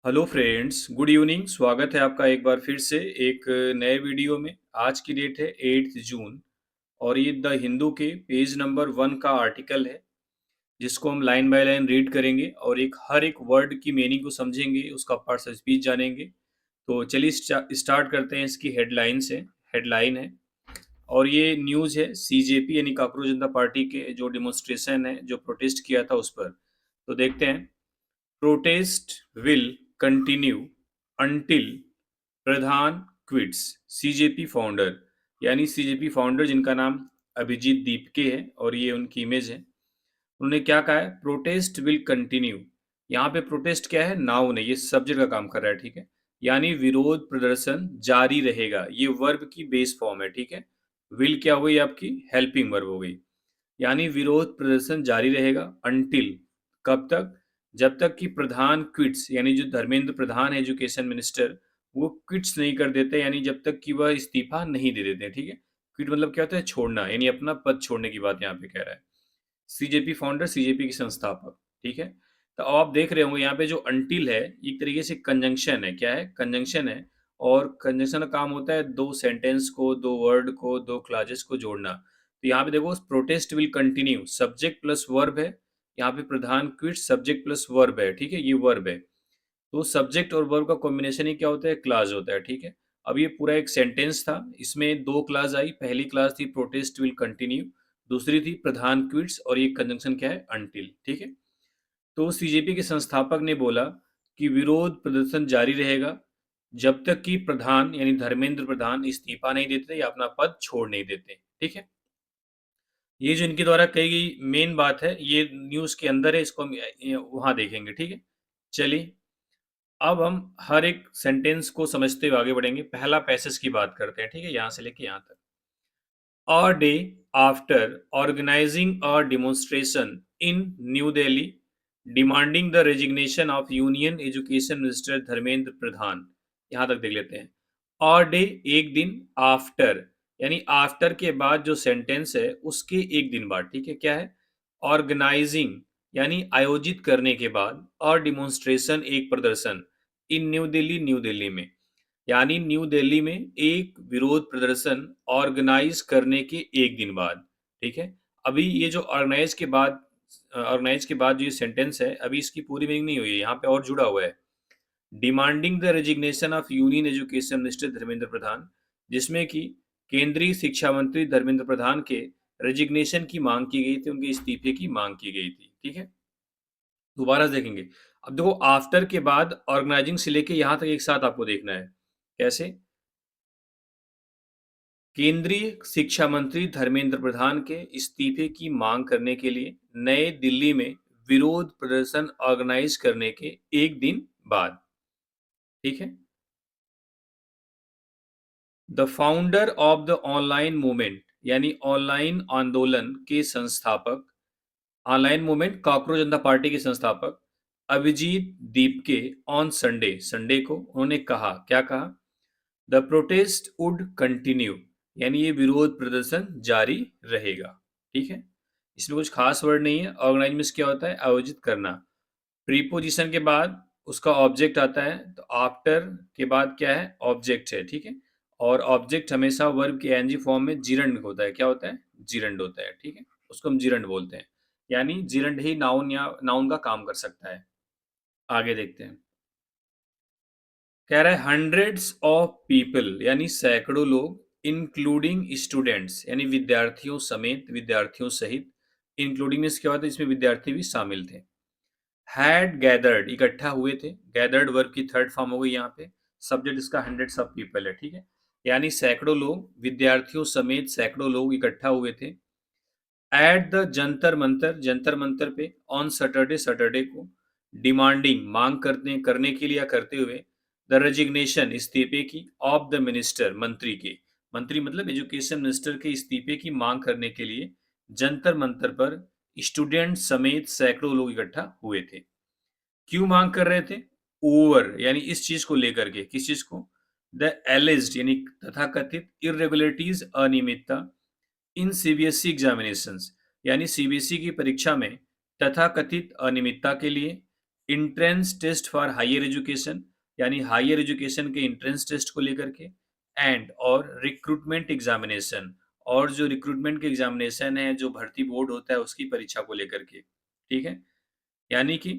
Hello friends, good evening. स्वागत है आपका एक बार फिर से एक नए वीडियो में। आज की डेट है 8 जून और ये द हिंदू के पेज नंबर 1 का आर्टिकल है, जिसको हम लाइन बाय लाइन रीड करेंगे और हर एक वर्ड की मीनिंग को समझेंगे, उसका पार्ट्स ऑफ स्पीच जानेंगे। तो चलिए स्टार्ट करते हैं। इसकी हेडलाइन है और ये न्यूज़ है सीजेपी यानी काकरोच जनता पार्टी के जो डिमॉन्स्ट्रेशन है, जो प्रोटेस्ट किया था उस पर। तो देखते हैं। Protest will continue until Pradhan quits. CJP founder यानी सीजेपी फाउंडर जिनका नाम अभिजीत दीपके है और ये उनकी इमेज है। उन्होंने क्या कहा है? Protest will continue. यहाँ पे प्रोटेस्ट क्या है? नाउन है, ये सब्जेक्ट का काम कर रहा है, ठीक है। यानी विरोध प्रदर्शन जारी रहेगा, ये वर्ब की बेस फॉर्म है, ठीक है। विल क्या हो गई? आपकी हेल्पिंग वर्ब हो गई। यानी विरोध प्रदर्शन जारी रहेगा अंटिल, कब तक? जब तक कि प्रधान क्विट्स यानी जो धर्मेंद्र प्रधान है एजुकेशन मिनिस्टर, वो क्विट्स नहीं कर देते, यानी जब तक कि वह इस्तीफा नहीं दे देते, ठीक है। क्विट मतलब क्या होता है? छोड़ना, यानी अपना पद छोड़ने की बात यहाँ पे कह रहा है। सीजेपी फाउंडर, सीजेपी के संस्थापक, ठीक है। तो अब आप देख रहे होंगे यहाँ पे जो अंटिल है एक तरीके से कंजंक्शन है। क्या है? कंजंक्शन है। और कंजंक्शन का काम होता है दो सेंटेंस को, दो वर्ड को, दो क्लॉजेस को जोड़ना। तो यहाँ पे देखो, protest will continue, subject plus verb है। यहाँ पे प्रधान क्विट, सब्जेक्ट प्लस वर्ब है, ठीक है, ये वर्ब है। तो सब्जेक्ट और वर्ब का कॉम्बिनेशन ही क्या होता है? क्लास होता है, ठीक है। अब ये पूरा एक सेंटेंस था, इसमें दो क्लास आई। पहली क्लास थी प्रोटेस्ट विल कंटिन्यू, दूसरी थी प्रधान क्विट्स, और ये कंजंक्शन क्या है? अंटिल, ठीक है। तो सीजेपी के संस्थापक ने बोला कि विरोध प्रदर्शन जारी रहेगा जब तक कि प्रधान यानी धर्मेंद्र प्रधान इस्तीफा नहीं देते या अपना पद छोड़ नहीं देते, ठीक है। ये जो इनके द्वारा कही गई मेन बात है, ये न्यूज़ के अंदर है, इसको हम वहाँ देखेंगे, ठीक है। चलिए, अब हम हर एक सेंटेंस को समझते हुए आगे बढ़ेंगे। पहला पैसेज की बात करते हैं, ठीक है, यहाँ से लेके यहाँ तक। A day after organizing a demonstration in New Delhi demanding the resignation of Union Education Minister Dharmendra Pradhan, यहाँ तक देख लेते हैं। A day एक दिन, after यानी आफ्टर के बाद जो सेंटेंस है उसके एक दिन बाद, ठीक है। क्या है? ऑर्गेनाइजिंग यानी आयोजित करने के बाद, और डिमॉन्स्ट्रेशन एक प्रदर्शन, इन न्यू दिल्ली, न्यू दिल्ली में, यानी न्यू दिल्ली में एक विरोध प्रदर्शन ऑर्गेनाइज करने के एक दिन बाद, ठीक है। अभी ये जो ऑर्गेनाइज के बाद जो ये सेंटेंस है, अभी इसकी पूरी मीनिंग नहीं हुई है, यहाँ पे और जुड़ा हुआ है। Demanding the resignation of union education minister Dharmendra Pradhan, जिसमें कि केंद्रीय शिक्षा मंत्री धर्मेंद्र प्रधान के रेजिग्नेशन की मांग की गई थी, उनके इस्तीफे की मांग की गई थी, ठीक है। दोबारा से देखेंगे। अब देखो, आफ्टर के बाद ऑर्गेनाइजिंग से लेके यहाँ तक एक साथ आपको देखना है। कैसे? केंद्रीय शिक्षा मंत्री धर्मेंद्र प्रधान के इस्तीफे की मांग करने के लिए नए दिल्ली में विरोध प्रदर्शन ऑर्गेनाइज करने के एक दिन बाद, ठीक है। The founder of the online movement यानी ऑनलाइन आंदोलन के संस्थापक, ऑनलाइन मूवमेंट कॉकरोच जनता पार्टी के संस्थापक Abhijeet Dipke on Sunday, Sunday को उन्होंने कहा, क्या कहा? द प्रोटेस्ट वुड कंटिन्यू, यानी ये विरोध प्रदर्शन जारी रहेगा, ठीक है। इसमें कुछ खास वर्ड नहीं है। ऑर्गेनाइज में क्या होता है? आयोजित करना। प्रीपोजिशन के बाद उसका ऑब्जेक्ट आता है, तो आफ्टर के बाद क्या है? ऑब्जेक्ट है, ठीक है। और ऑब्जेक्ट हमेशा वर्ब के एनजी फॉर्म में जिरंड होता है। क्या होता है? जिरंड होता है, ठीक है। उसको हम जिरंड बोलते हैं, यानी जिरंड ही नाउन या नाउन का काम कर सकता है। आगे देखते हैं। कह रहा है हंड्रेड्स ऑफ पीपल यानी सैकड़ों लोग, इंक्लूडिंग स्टूडेंट्स यानी विद्यार्थियों समेत, विद्यार्थियों सहित, इंक्लूडिंग मीन्स क्या होता है? इसमें विद्यार्थी भी शामिल थे। हैड गैदर्ड इकट्ठा हुए थे, गैदर्ड वर्ब की थर्ड फॉर्म हो गई यहाँ पे। सब्जेक्ट इसका हंड्रेड्स ऑफ पीपल है, ठीक है। यानी सैकड़ों लोग, विद्यार्थियों समेत सैकड़ों लोग इकट्ठा हुए थे। एट द जंतर मंतर, जंतर मंतर पे, ऑन सैटरडे, सैटरडे को, डिमांडिंग मांग करने के लिए या करते हुए, द रेजिग्नेशन इस्तीफे की, ऑफ द मिनिस्टर मंत्री के, मंत्री मतलब एजुकेशन मिनिस्टर के इस्तीफे की मांग करने के लिए जंतर मंतर पर स्टूडेंट समेत सैकड़ों लोग इकट्ठा हुए थे। क्यों मांग कर रहे थे? ओवर यानी इस चीज को लेकर के, किस चीज को? द एलिज्ड यानी तथाकथित इरेगुलरिटीज, अनियमितता, इन सीबीएसई एग्जामिनेशंस यानी सीबीएसई की परीक्षा में तथाकथित अनियमितता के लिए, entrance test for higher education, यानी हायर एजुकेशन के एंट्रेंस टेस्ट को लेकर के, एंड और रिक्रूटमेंट एग्जामिनेशन, और जो रिक्रूटमेंट के एग्जामिनेशन है, जो भर्ती बोर्ड होता है उसकी परीक्षा को लेकर के, ठीक है। यानी कि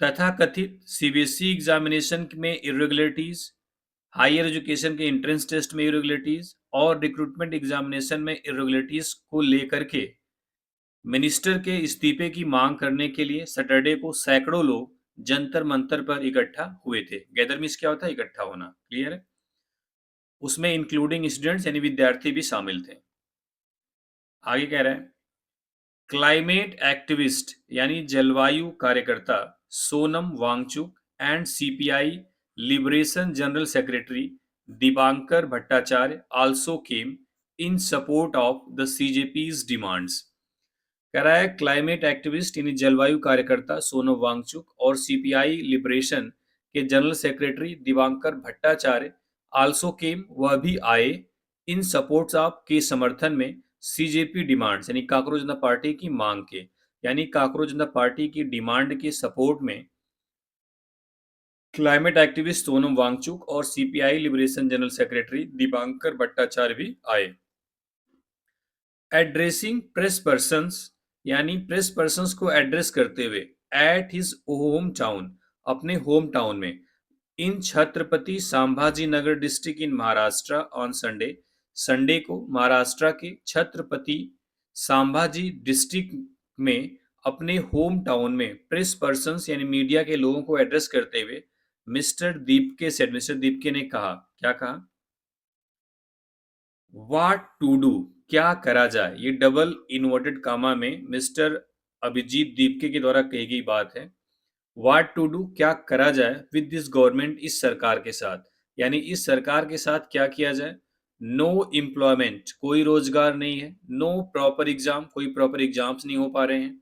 तथाकथित सीबीएसई एग्जामिनेशन में इरेगुलरिटीज, हायर एजुकेशन के एंट्रेंस टेस्ट में इरेगुलरिटीज और रिक्रूटमेंट एग्जामिनेशन में इरेगुलरिटीज को लेकर के मिनिस्टर के इस्तीफे की मांग करने के लिए सैटरडे को सैकड़ों लोग जंतर मंतर पर इकट्ठा हुए थे। गैदर मीन्स क्या होता है? इकट्ठा होना, क्लियर है। उसमें इंक्लूडिंग स्टूडेंट्स यानी विद्यार्थी भी शामिल थे। आगे कह रहे हैं, क्लाइमेट एक्टिविस्ट यानी जलवायु कार्यकर्ता Sonam Wangchuk and CPI Liberation general secretary Dipankar Bhattacharya also came in support of the CJP's demands. कह रहा है क्लाइमेट एक्टिविस्ट यानी जलवायु कार्यकर्ता सोनम वांगचुक और सीपीआई लिबरेशन के general secretary Divankar Bhattacharya also came, वह भी आए, इन सपोर्ट्स ऑफ के समर्थन में सीजेपी डिमांड्स यानी काकरोच जनता पार्टी की मांग के, यानी काकरोच जनता पार्टी की डिमांड के सपोर्ट में क्लाइमेट एक्टिविस्ट सोनम वांगचुक और CPI Liberation general secretary Dipankar Bhattacharya भी आए। एड्रेसिंग प्रेस पर्सन्स यानी प्रेस पर्सन्स को एड्रेस करते हुए एट हिज होम टाउन, अपने होम टाउन में, in Chhatrapati Sambhaji Nagar district in Maharashtra on Sunday, Sunday को महाराष्ट्र के छत्रपति संभाजी डिस्ट्रिक्ट में अपने होम टाउन में प्रेस पर्सन्स यानी मीडिया के लोगों को एड्रेस करते हुए mister Deepak said, mister Deepak ने कहा, क्या कहा? व्हाट टू डू, क्या करा जाए। ये डबल इन्वर्टेड कामा में मिस्टर अभिजीत दीपके के द्वारा कही गई बात है। व्हाट टू डू, क्या करा जाए, विद दिस गवर्नमेंट, इस सरकार के साथ, यानी इस सरकार के साथ क्या किया जाए। नो एम्प्लॉयमेंट, कोई रोजगार नहीं है। नो प्रॉपर एग्जाम, कोई प्रॉपर एग्जाम्स नहीं हो पा रहे हैं।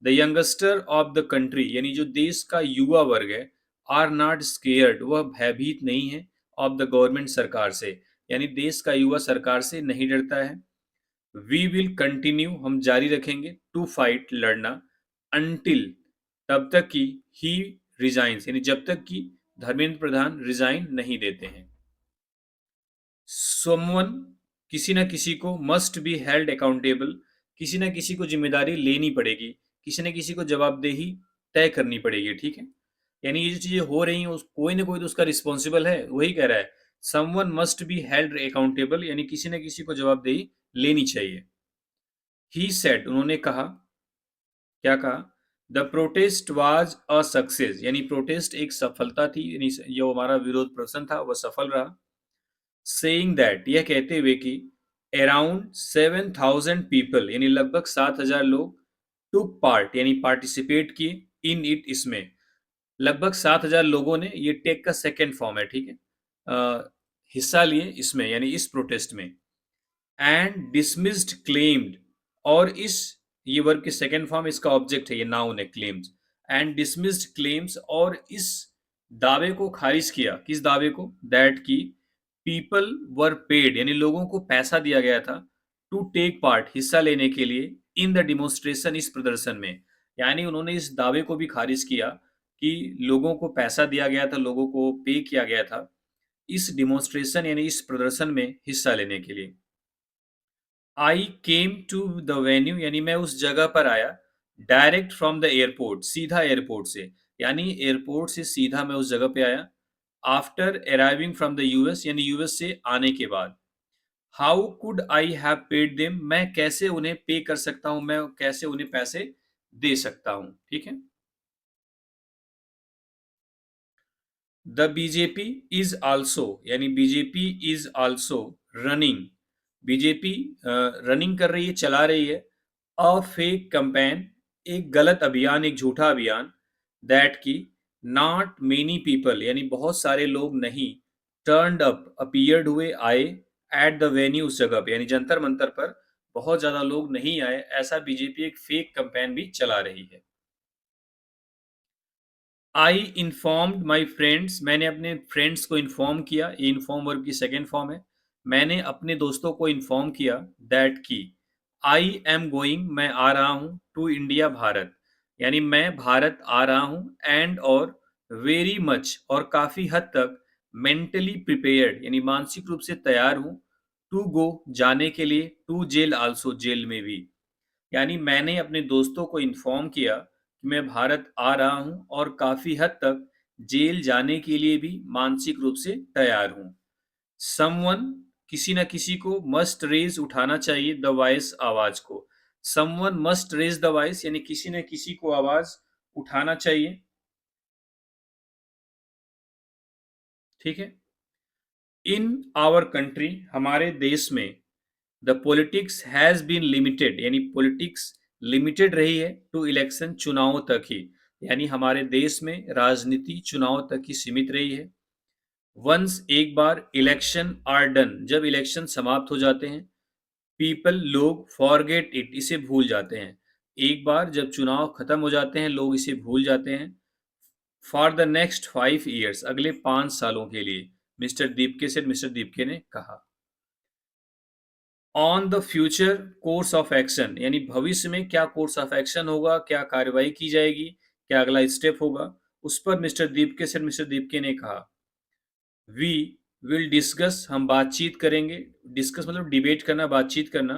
The youngster of the country, यानी जो देश का युवा वर्ग है, आर नॉट स्केयर्ड, वह भयभीत नहीं है, ऑफ द गवर्नमेंट, सरकार से, यानी देश का युवा सरकार से नहीं डरता है। वी विल कंटिन्यू, हम जारी रखेंगे, टू फाइट, लड़ना, अनटिल, तब तक कि ही रिजाइंस, यानी जब तक कि धर्मेंद्र प्रधान रिजाइन नहीं देते हैं। समवन, किसी न किसी को, मस्ट बी हेल्ड अकाउंटेबल, किसी न किसी को जिम्मेदारी लेनी पड़ेगी, किसी न किसी को जवाबदेही तय करनी पड़ेगी, ठीक है। यानी ये जो चीजें हो रही हैं कोई ना कोई तो उसका रिस्पॉन्सिबल है, वही कह रहा है। Someone must be held accountable, यानी किसी न किसी को जवाबदेही लेनी चाहिए। ही सेड, उन्होंने कहा, क्या कहा? The protest was a success, यानी प्रोटेस्ट एक सफलता थी, यानी जो हमारा विरोध प्रदर्शन था वह सफल रहा। सेइंग दैट, यह कहते हुए कि अराउंड 7,000 पीपल, यानी लगभग 7,000 लोग, टुक पार्ट, यानी पार्टिसिपेट किए, इन इट, इसमें। लगभग 7,000 लोगों ने, ये टेक का सेकेंड फॉर्म है, ठीक है, हिस्सा लिए इसमें, यानी इस प्रोटेस्ट में। एंड डिसमिस्ड क्लेम्ड, और इस, ये वर्ब की सेकेंड फॉर्म, इसका ऑब्जेक्ट है, ये नाउन है, क्लेम्स। एंड डिसमिस्ड क्लेम्स, और इस दावे को खारिज किया, किस दावे को? दैट की पीपल वर पेड, यानी लोगों को पैसा दिया गया था, टू टेक पार्ट, हिस्सा लेने के लिए, इन द डिमोन्स्ट्रेशन, इस प्रदर्शन में। यानी उन्होंने इस दावे को भी खारिज किया कि लोगों को पैसा दिया गया था, लोगों को पे किया गया था इस डिमोन्स्ट्रेशन यानी इस प्रदर्शन में हिस्सा लेने के लिए। आई केम टू द वेन्यू, यानी मैं उस जगह पर आया, डायरेक्ट फ्रॉम द एयरपोर्ट, सीधा एयरपोर्ट से, यानी एयरपोर्ट से सीधा मैं उस जगह पे आया। After arriving from the US, यानी यूएस से आने के बाद। How could I have paid them, मैं कैसे उन्हें पे कर सकता हूं, मैं कैसे उन्हें पैसे दे सकता हूं, ठीक है। द बीजेपी इज आल्सो, यानी BJP is also running, BJP running कर रही है, चला रही है, अ फेक कैंपेन, एक गलत अभियान, एक झूठा अभियान, दैट की नॉट मेनी पीपल, यानी बहुत सारे लोग नहीं, टर्न्ड अप, अपीयर्ड हुए, आए, एट द वेन्यू, उस जगह पे, यानी जंतर मंतर पर बहुत ज्यादा लोग नहीं आए, ऐसा बीजेपी एक फेक कैंपेन भी चला रही है। आई इन्फॉर्म्ड माई फ्रेंड्स, मैंने अपने फ्रेंड्स को इन्फॉर्म किया, ये इन्फॉर्म वर्ब की सेकेंड फॉर्म है। मैंने अपने दोस्तों को इन्फॉर्म किया, दैट की आई एम गोइंग, मैं आ रहा हूँ, टू इंडिया, भारत, यानी मैं भारत आ रहा हूँ, एंड और वेरी मच और काफ़ी हद तक मेंटली प्रिपेयर्ड यानी मानसिक रूप से तैयार हूँ, टू गो जाने के लिए, टू जेल आल्सो जेल में भी। यानी मैंने अपने दोस्तों को इन्फॉर्म किया कि मैं भारत आ रहा हूँ और काफ़ी हद तक जेल जाने के लिए भी मानसिक रूप से तैयार हूँ। समवन किसी न किसी को मस्ट रेज़ उठाना चाहिए द वॉइस आवाज़ को। Someone must raise the voice यानी किसी न किसी को आवाज़ उठाना चाहिए, ठीक है? इन आवर कंट्री हमारे देश में the politics has been limited यानी पॉलिटिक्स लिमिटेड रही है टू इलेक्शन चुनावों तक ही। यानी हमारे देश में राजनीति चुनाव तक ही सीमित रही है। वंस एक बार इलेक्शन आर डन जब इलेक्शन समाप्त हो जाते हैं, पीपल लोग फॉरगेट इट इसे भूल जाते हैं। एक बार जब चुनाव खत्म हो जाते हैं लोग इसे भूल जाते हैं। फॉर द नेक्स्ट 5 ईयर्स अगले 5 सालों के लिए, मिस्टर दीपके ने कहा। On the future course of action यानी भविष्य में क्या कोर्स ऑफ एक्शन होगा, क्या कार्रवाई की जाएगी, क्या अगला स्टेप होगा, उस पर मिस्टर दीपके ने कहा, वी विल डिस्कस हम बातचीत करेंगे, डिस्कस मतलब डिबेट करना, बातचीत करना,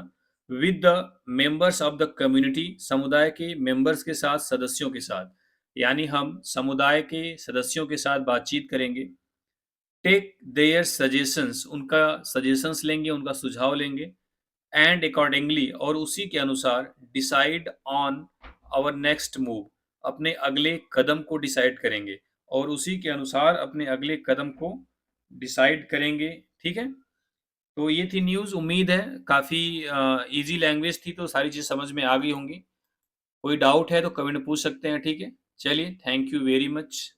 with the members of the community समुदाय के मेंबर्स के साथ, सदस्यों के साथ। यानी हम समुदाय के सदस्यों के साथ बातचीत करेंगे। टेक देयर सजेशंस उनका सजेशंस लेंगे, उनका सुझाव लेंगे। एंड अकॉर्डिंगली और उसी के अनुसार decide on our next move अपने अगले कदम को डिसाइड करेंगे, और उसी के अनुसार अपने अगले कदम को डिसाइड करेंगे, ठीक है? तो ये थी न्यूज़। उम्मीद है काफ़ी ईज़ी लैंग्वेज थी तो सारी चीज़ समझ में आ गई होंगी। कोई डाउट है तो कमेंट में पूछ सकते हैं, ठीक है? चलिए, थैंक यू वेरी मच।